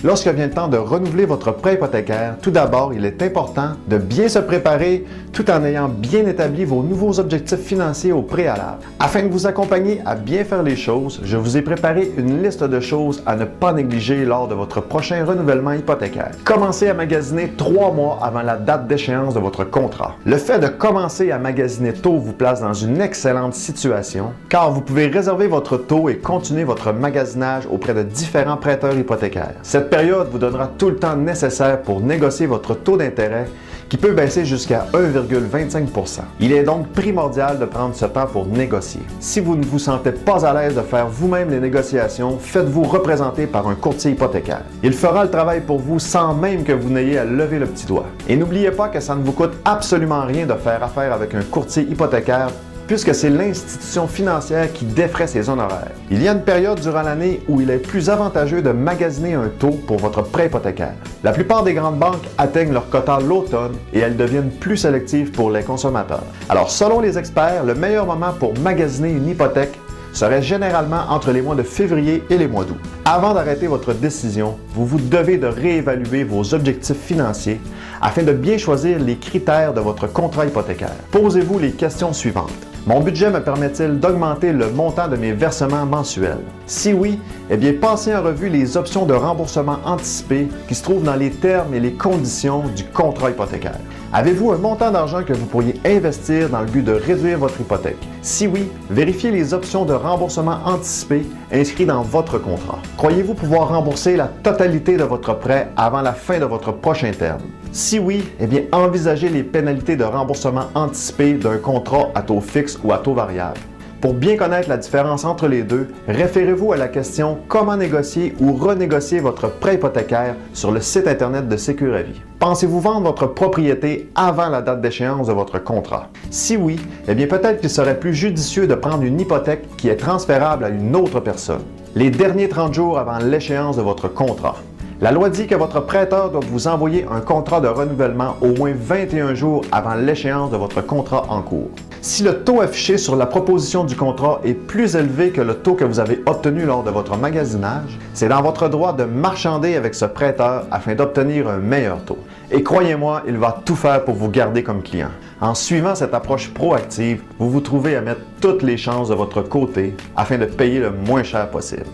Lorsque vient le temps de renouveler votre prêt hypothécaire, tout d'abord, il est important de bien se préparer tout en ayant bien établi vos nouveaux objectifs financiers au préalable. Afin de vous accompagner à bien faire les choses, je vous ai préparé une liste de choses à ne pas négliger lors de votre prochain renouvellement hypothécaire. Commencez à magasiner 3 mois avant la date d'échéance de votre contrat. Le fait de commencer à magasiner tôt vous place dans une excellente situation car vous pouvez réserver votre taux et continuer votre magasinage auprès de différents prêteurs hypothécaires. Cette période vous donnera tout le temps nécessaire pour négocier votre taux d'intérêt qui peut baisser jusqu'à 1,25 %. Il est donc primordial de prendre ce temps pour négocier. Si vous ne vous sentez pas à l'aise de faire vous-même les négociations, faites-vous représenter par un courtier hypothécaire. Il fera le travail pour vous sans même que vous n'ayez à lever le petit doigt. Et n'oubliez pas que ça ne vous coûte absolument rien de faire affaire avec un courtier hypothécaire puisque c'est l'institution financière qui défraie ses honoraires. Il y a une période durant l'année où il est plus avantageux de magasiner un taux pour votre prêt hypothécaire. La plupart des grandes banques atteignent leur quota l'automne et elles deviennent plus sélectives pour les consommateurs. Alors, selon les experts, le meilleur moment pour magasiner une hypothèque serait généralement entre les mois de février et les mois d'août. Avant d'arrêter votre décision, vous vous devez de réévaluer vos objectifs financiers afin de bien choisir les critères de votre contrat hypothécaire. Posez-vous les questions suivantes. Mon budget me permet-il d'augmenter le montant de mes versements mensuels? Si oui, eh bien passez en revue les options de remboursement anticipé qui se trouvent dans les termes et les conditions du contrat hypothécaire. Avez-vous un montant d'argent que vous pourriez investir dans le but de réduire votre hypothèque? Si oui, vérifiez les options de remboursement anticipé inscrites dans votre contrat. Croyez-vous pouvoir rembourser la totalité de votre prêt avant la fin de votre prochain terme? Si oui, eh bien envisagez les pénalités de remboursement anticipé d'un contrat à taux fixe ou à taux variable. Pour bien connaître la différence entre les deux, référez-vous à la question « Comment négocier ou renégocier votre prêt hypothécaire » sur le site Internet de Sécuravie. Pensez-vous vendre votre propriété avant la date d'échéance de votre contrat? Si oui, eh bien peut-être qu'il serait plus judicieux de prendre une hypothèque qui est transférable à une autre personne. Les derniers 30 jours avant l'échéance de votre contrat. La loi dit que votre prêteur doit vous envoyer un contrat de renouvellement au moins 21 jours avant l'échéance de votre contrat en cours. Si le taux affiché sur la proposition du contrat est plus élevé que le taux que vous avez obtenu lors de votre magasinage, c'est dans votre droit de marchander avec ce prêteur afin d'obtenir un meilleur taux. Et croyez-moi, il va tout faire pour vous garder comme client. En suivant cette approche proactive, vous vous trouvez à mettre toutes les chances de votre côté afin de payer le moins cher possible.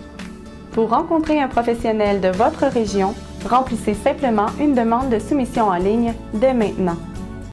Pour rencontrer un professionnel de votre région, remplissez simplement une demande de soumission en ligne dès maintenant.